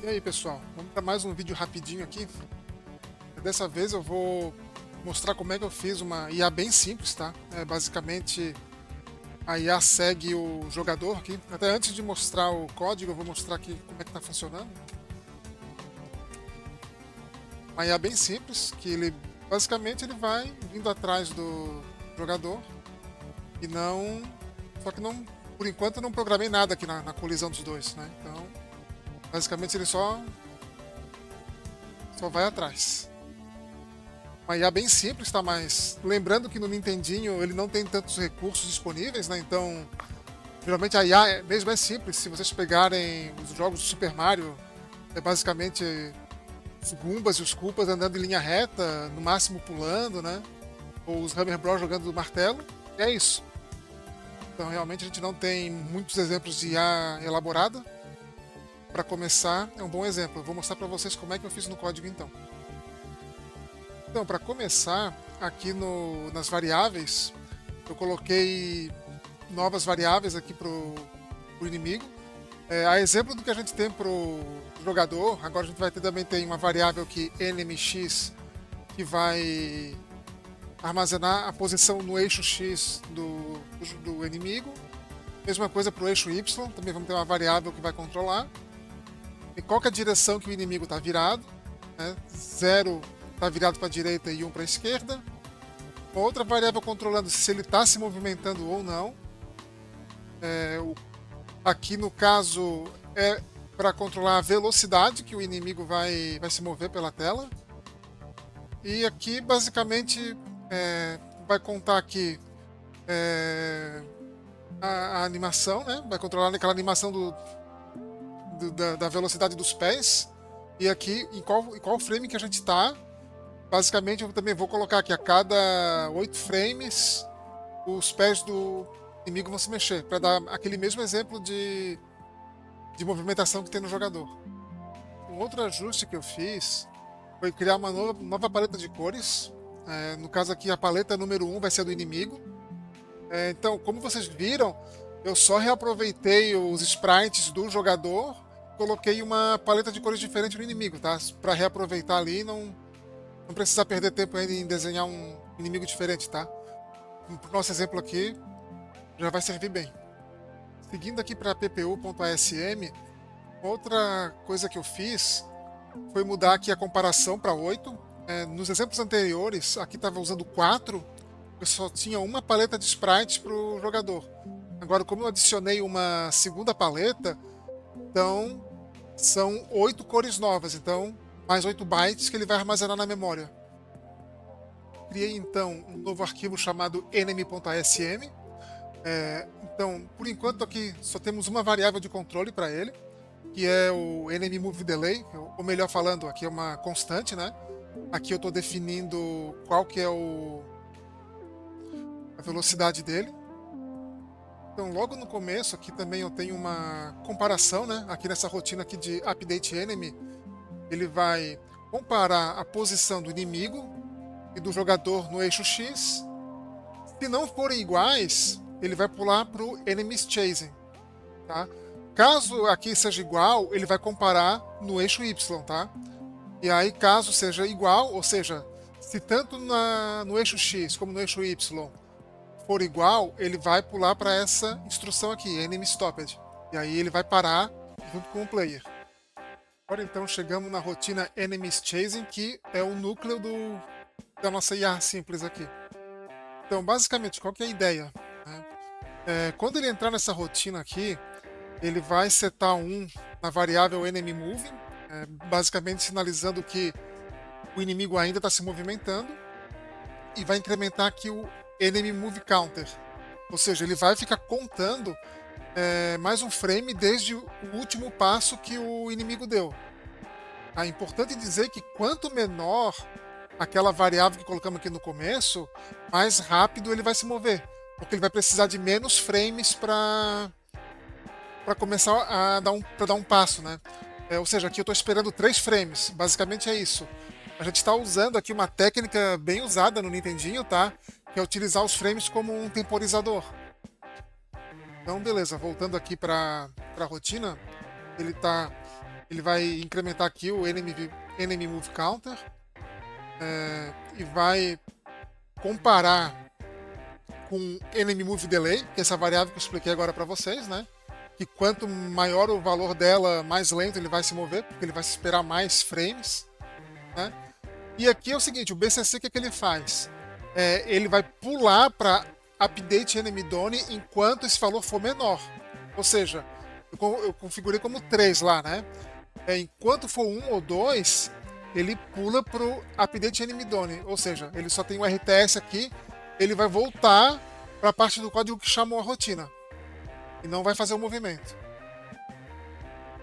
E aí pessoal, vamos para mais um vídeo rapidinho aqui. Dessa vez eu vou mostrar como é que eu fiz uma IA bem simples, tá? Basicamente a IA segue o jogador aqui. Até antes de mostrar o código, eu vou mostrar aqui como é que está funcionando. Uma IA bem simples, que ele basicamente ele vai vindo atrás do jogador e não... Só que não, por enquanto eu não programei nada aqui na colisão dos dois, né? Então, basicamente ele só vai atrás. Uma IA bem simples, tá? Mas lembrando que no Nintendinho ele não tem tantos recursos disponíveis, né? Então, geralmente a IA mesmo é simples. Se vocês pegarem os jogos do Super Mario, é basicamente os Goombas e os Koopas andando em linha reta, no máximo pulando, né? Ou os Hammer Bros jogando do martelo. E é isso. Então, realmente a gente não tem muitos exemplos de IA elaborada. Para começar, é um bom exemplo. Eu vou mostrar para vocês como é que eu fiz no código então. Então, para começar, aqui nas variáveis, eu coloquei novas variáveis aqui para o inimigo. A exemplo do que a gente tem para o jogador, agora a gente vai ter também tem uma variável que NMX, que vai armazenar a posição no eixo X do inimigo. Mesma coisa para o eixo Y, também vamos ter uma variável que vai controlar. E qual que é a direção que o inimigo está virado, né? 0 está virado para a direita e 1 para a esquerda. Uma outra variável controlando se ele está se movimentando ou não. Aqui no caso é para controlar a velocidade que o inimigo vai se mover pela tela. E aqui basicamente vai contar aqui a animação, né? Vai controlar aquela animação da velocidade dos pés. E aqui em qual frame que a gente está. Basicamente, eu também vou colocar aqui a cada 8 frames os pés do inimigo vão se mexer, para dar aquele mesmo exemplo de movimentação que tem no jogador. Um outro ajuste que eu fiz foi criar uma nova paleta de cores. No caso aqui, a paleta número 1 vai ser do inimigo. Então, como vocês viram, eu só reaproveitei os sprites do jogador, coloquei uma paleta de cores diferente no inimigo, tá? Para reaproveitar ali e não precisar perder tempo ainda em desenhar um inimigo diferente, tá? Pro nosso exemplo aqui, já vai servir bem. Seguindo aqui para ppu.asm, outra coisa que eu fiz foi mudar aqui a comparação para 8. Nos exemplos anteriores, aqui estava usando 4, eu só tinha uma paleta de sprites para o jogador. Agora, como eu adicionei uma segunda paleta, então são 8 cores novas, então mais 8 bytes que ele vai armazenar na memória. Criei então um novo arquivo chamado enemy.asm. Então, por enquanto aqui só temos uma variável de controle para ele, que é o enemy move delay, ou melhor falando, aqui é uma constante, né? Aqui eu estou definindo qual que é a velocidade dele. Então, logo no começo aqui também eu tenho uma comparação, né? Aqui nessa rotina aqui de update enemy, ele vai comparar a posição do inimigo e do jogador no eixo X. Se não forem iguais, ele vai pular para o enemies chasing, tá? Caso aqui seja igual, ele vai comparar no eixo Y, tá? E aí, caso seja igual, ou seja, se tanto no eixo X como no eixo Y for igual, ele vai pular para essa instrução aqui, enemy stopped. E aí ele vai parar junto com o player. Agora então chegamos na rotina enemies chasing, que é o núcleo da nossa IA simples aqui. Então, basicamente, qual que é a ideia? Quando ele entrar nessa rotina aqui, ele vai setar 1 na variável enemy moving, basicamente sinalizando que o inimigo ainda está se movimentando, e vai incrementar aqui o enemy move counter, ou seja, ele vai ficar contando mais um frame desde o último passo que o inimigo deu. É importante dizer que quanto menor aquela variável que colocamos aqui no começo, mais rápido ele vai se mover, porque ele vai precisar de menos frames para começar a dar um passo, né? Ou seja, aqui eu estou esperando 3 frames, basicamente é isso. A gente está usando aqui uma técnica bem usada no Nintendinho, tá? Que é utilizar os frames como um temporizador. Então, beleza, voltando aqui para a rotina, ele está ele vai incrementar aqui o enemy move counter, e vai comparar com enemy move delay, que é essa variável que eu expliquei agora para vocês, né? Que quanto maior o valor dela, mais lento ele vai se mover, porque ele vai esperar mais frames, né? E aqui é o seguinte, o BCC o que ele faz? Ele vai pular para update enemy done enquanto esse valor for menor. Ou seja, eu configurei como 3 lá, né? Enquanto for 1 ou 2, ele pula para o update enemy done. Ou seja, ele só tem o RTS aqui, ele vai voltar para a parte do código que chamou a rotina. E não vai fazer o movimento.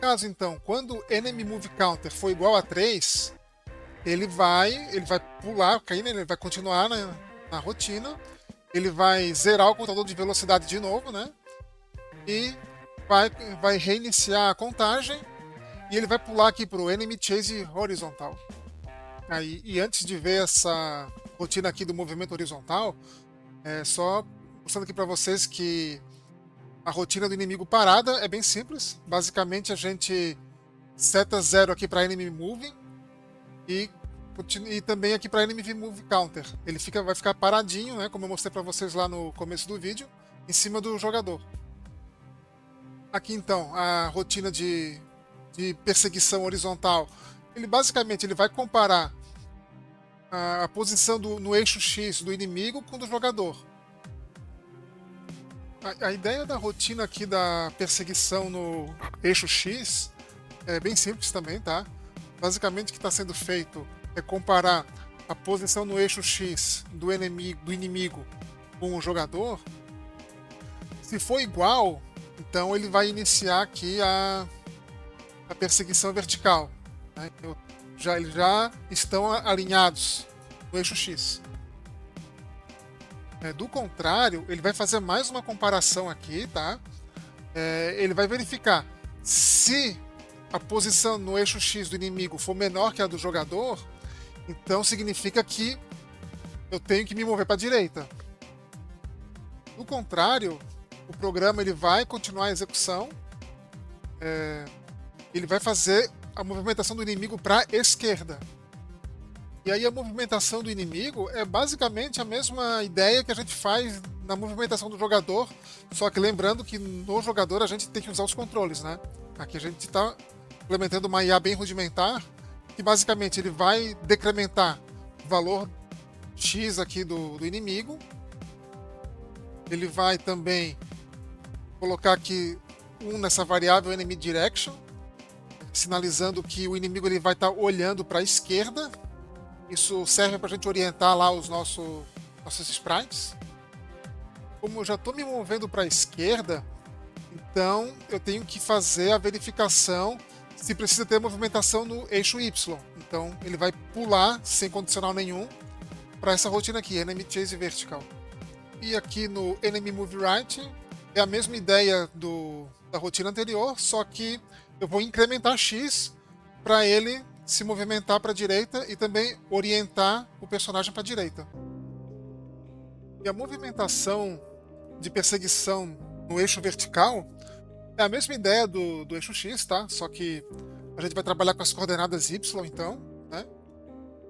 Caso então, quando enemy move counter for igual a 3, ele vai pular, cair, né? Ele vai continuar na rotina, ele vai zerar o contador de velocidade de novo, né? E vai reiniciar a contagem e ele vai pular aqui para o enemy chase horizontal. E antes de ver essa rotina aqui do movimento horizontal, só mostrando aqui para vocês que a rotina do inimigo parada é bem simples. Basicamente a gente seta 0 aqui para enemy moving e também aqui para enemy move counter. Ele vai ficar paradinho, né, como eu mostrei para vocês lá no começo do vídeo, em cima do jogador. Aqui então a rotina de perseguição horizontal. Ele basicamente vai comparar a posição no eixo X do inimigo com do jogador. A ideia da rotina aqui da perseguição no eixo X é bem simples também, tá? Basicamente o que está sendo feito é comparar a posição no eixo X do inimigo com o jogador. Se for igual, então ele vai iniciar aqui a perseguição vertical. Né? Eles já estão alinhados no eixo X. Do contrário, ele vai fazer mais uma comparação aqui, tá? Ele vai verificar se a posição no eixo X do inimigo for menor que a do jogador, então significa que eu tenho que me mover para a direita. Do contrário, o programa ele vai continuar a execução, ele vai fazer a movimentação do inimigo para a esquerda. E aí a movimentação do inimigo é basicamente a mesma ideia que a gente faz na movimentação do jogador, só que lembrando que no jogador a gente tem que usar os controles, né? Aqui a gente está implementando uma IA bem rudimentar, que basicamente ele vai decrementar o valor X aqui do inimigo. Ele vai também colocar aqui nessa variável enemy direction, sinalizando que o inimigo ele vai estar olhando para a esquerda. Isso serve para a gente orientar lá os nossos sprites. Como eu já estou me movendo para a esquerda, então eu tenho que fazer a verificação se precisa ter movimentação no eixo Y. Então ele vai pular sem condicional nenhum para essa rotina aqui, Enemy Chase Vertical. E aqui no Enemy Move Right é a mesma ideia da rotina anterior, só que eu vou incrementar X para ele se movimentar para a direita e também orientar o personagem para a direita. E a movimentação de perseguição no eixo vertical é a mesma ideia do eixo X, tá? Só que a gente vai trabalhar com as coordenadas Y, então, né?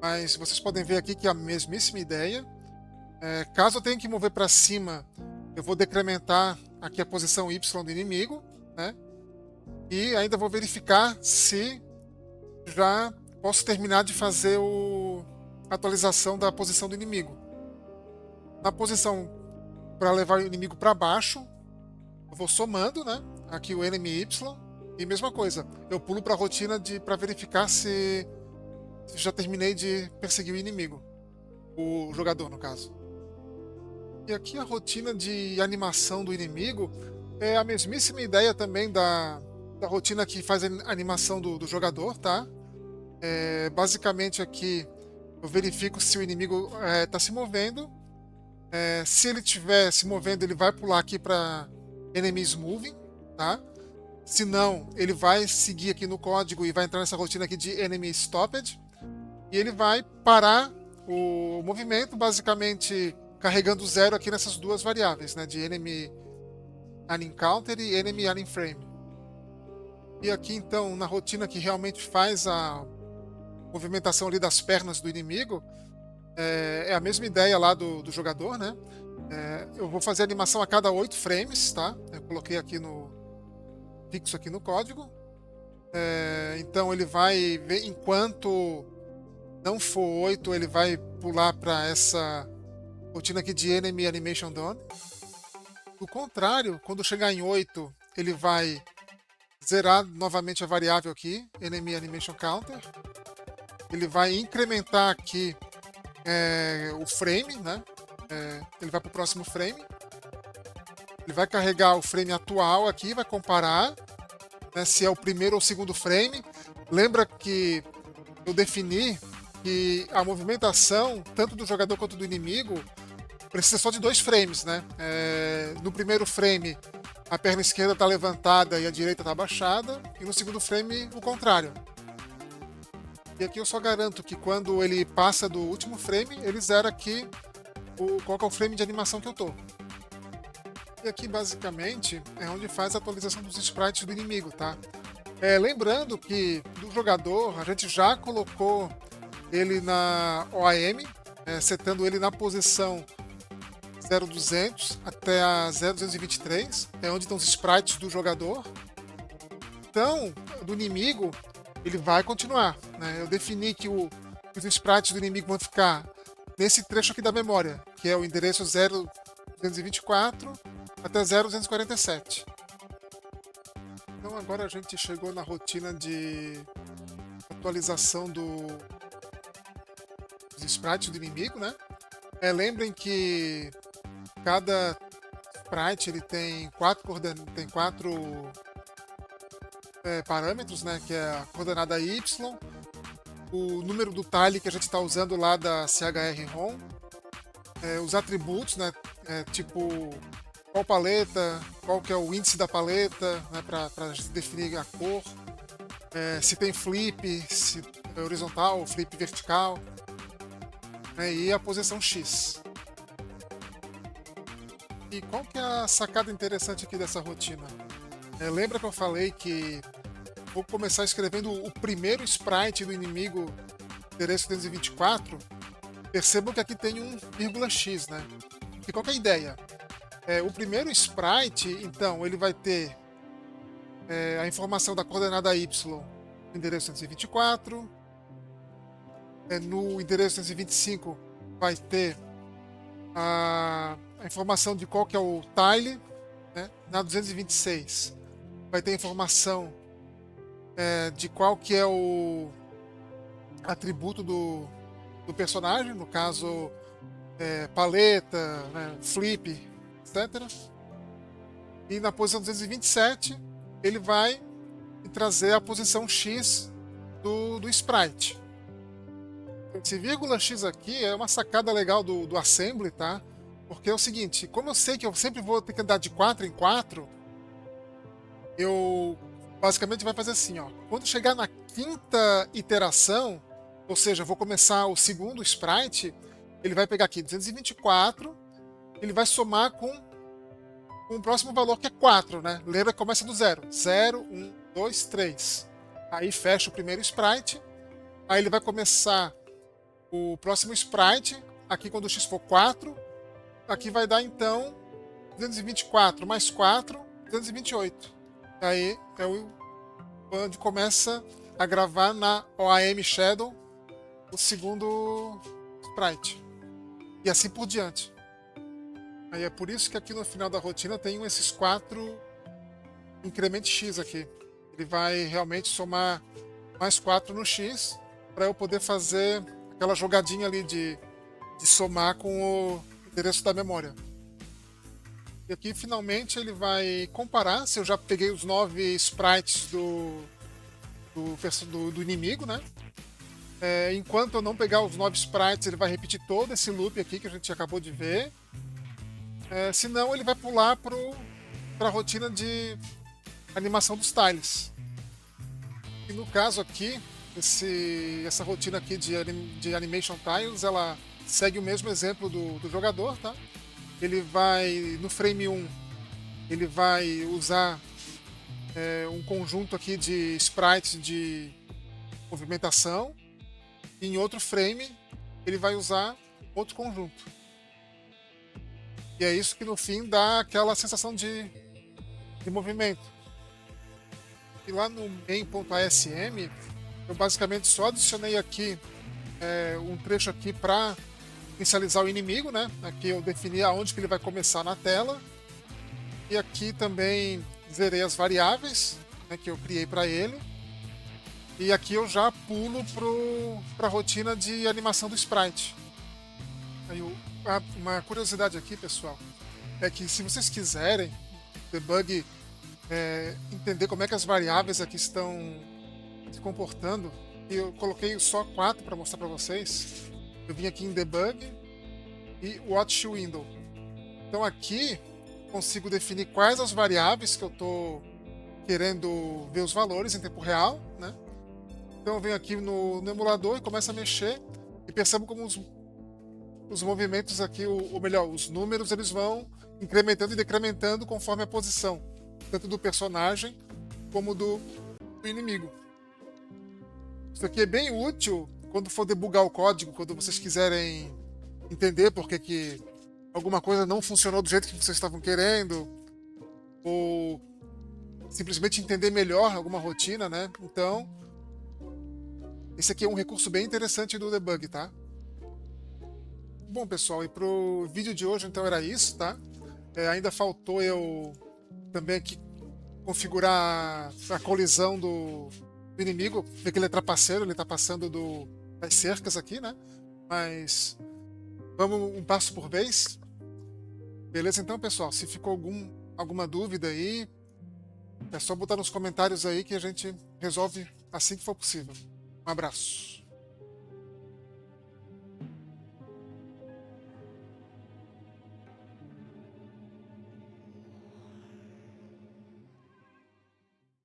Mas vocês podem ver aqui que é a mesmíssima ideia. Caso eu tenha que mover para cima, eu vou decrementar aqui a posição Y do inimigo, né? E ainda vou verificar se já posso terminar de fazer a atualização da posição do inimigo. Na posição para levar o inimigo para baixo, eu vou somando, né? Aqui o enemy Y e mesma coisa. Eu pulo para a rotina para verificar se já terminei de perseguir o inimigo, o jogador no caso. E aqui a rotina de animação do inimigo é a mesmíssima ideia também da rotina que faz a animação do jogador, tá? Basicamente aqui eu verifico se o inimigo está se movendo. Se ele estiver se movendo, ele vai pular aqui para Enemies Moving, tá? Se não, ele vai seguir aqui no código e vai entrar nessa rotina aqui de Enemy Stopped. E ele vai parar o movimento, basicamente carregando 0 aqui nessas duas variáveis, né? De Enemy Unencounterd e Enemy Unframe. E aqui então, na rotina que realmente faz a movimentação ali das pernas do inimigo, é a mesma ideia lá do jogador, né? Eu vou fazer a animação a cada 8 frames, tá? Eu coloquei aqui no fixo aqui no código. Então ele vai ver, enquanto não for 8, ele vai pular para essa rotina aqui de Enemy Animation Done. Do contrário, quando chegar em 8, ele vai zerar novamente a variável aqui, Enemy Animation Counter. Ele vai incrementar aqui o frame, né? Ele vai para o próximo frame. Ele vai carregar o frame atual aqui, vai comparar, né, se é o primeiro ou o segundo frame. Lembra que eu defini que a movimentação, tanto do jogador quanto do inimigo, precisa só de 2 frames, né? No primeiro frame, a perna esquerda está levantada e a direita está abaixada, e no segundo frame, o contrário. E aqui eu só garanto que quando ele passa do último frame, ele zera aqui qual que é o frame de animação que eu tô. E aqui, basicamente, é onde faz a atualização dos sprites do inimigo, tá? Lembrando que do jogador, a gente já colocou ele na OAM, setando ele na posição 0200 até a 0223, é onde estão os sprites do jogador. Então, do inimigo, ele vai continuar, né? Eu defini que os sprites do inimigo vão ficar nesse trecho aqui da memória, que é o endereço 0224 até 0247. Então agora a gente chegou na rotina de atualização dos sprites do inimigo, né? Lembrem que cada sprite ele tem quatro parâmetros, né? Que é a coordenada Y, o número do tile que a gente está usando lá da CHR-ROM, os atributos, né? Tipo qual paleta, qual que é o índice da paleta, né? Para definir a cor, se tem flip, se é horizontal, flip vertical, né? E a posição X. E qual que é a sacada interessante aqui dessa rotina? Lembra que eu falei que vou começar escrevendo o primeiro sprite do inimigo endereço 224? Percebam que aqui tem um vírgula-x, né? E qual que é a ideia? O primeiro sprite, então, ele vai ter a informação da coordenada Y no endereço 224. No endereço 225 vai ter a informação de qual que é o tile, né? Na 226 vai ter a informação de qual que é o atributo do personagem, no caso paleta, né? Flip, etc. E na posição 227 ele vai trazer a posição X do sprite. Esse vírgula X aqui é uma sacada legal do assembly, tá? Porque é o seguinte, como eu sei que eu sempre vou ter que andar de 4 em 4, eu basicamente vai fazer assim, ó. Quando chegar na quinta iteração, ou seja, eu vou começar o segundo sprite, ele vai pegar aqui 224, ele vai somar com o próximo valor que é 4, né? Lembra que começa do 0. 0, 1, 2, 3. Aí fecha o primeiro sprite, aí ele vai começar o próximo sprite, aqui quando o x for 4, aqui vai dar então 224 mais 4, 228. Aí é onde começa a gravar na OAM Shadow o segundo sprite. E assim por diante. Aí é por isso que aqui no final da rotina tem esses 4 incrementos X aqui. Ele vai realmente somar mais 4 no X para eu poder fazer aquela jogadinha ali de somar com o endereço da memória. E aqui finalmente ele vai comparar se eu já peguei os 9 sprites do inimigo, né? Enquanto eu não pegar os 9 sprites, ele vai repetir todo esse loop aqui que a gente acabou de ver. Senão ele vai pular para a rotina de animação dos tiles. E no caso aqui, essa rotina aqui de Animation Tiles, ela segue o mesmo exemplo do jogador, tá? Ele vai, no frame 1, ele vai usar um conjunto aqui de sprites de movimentação, e em outro frame ele vai usar outro conjunto. E é isso que no fim dá aquela sensação de movimento. E lá no main.asm eu basicamente só adicionei aqui um trecho aqui para inicializar o inimigo, né? Aqui eu defini aonde que ele vai começar na tela. E aqui também zerei as variáveis, né, que eu criei para ele. E aqui eu já pulo para a rotina de animação do sprite. Aí, uma curiosidade aqui, pessoal, é que se vocês quiserem debug, entender como é que as variáveis aqui estão se comportando, e eu coloquei só 4 para mostrar para vocês. Eu vim aqui em debug e watch window. Então aqui consigo definir quais as variáveis que eu estou querendo ver os valores em tempo real, né? Então eu venho aqui no emulador e começo a mexer e percebo como os movimentos aqui, ou melhor, os números, eles vão incrementando e decrementando conforme a posição, tanto do personagem como do inimigo. Isso aqui é bem útil quando for debugar o código, quando vocês quiserem entender por que alguma coisa não funcionou do jeito que vocês estavam querendo, ou simplesmente entender melhor alguma rotina, né? Então, esse aqui é um recurso bem interessante do debug, tá? Bom, pessoal, e pro vídeo de hoje, então, era isso, tá? Ainda faltou eu também aqui configurar a colisão do inimigo, ver que ele é trapaceiro, ele tá passando das cercas aqui, né? Mas vamos um passo por vez. Beleza, então, pessoal, se ficou alguma dúvida aí, é só botar nos comentários aí que a gente resolve assim que for possível. Um abraço.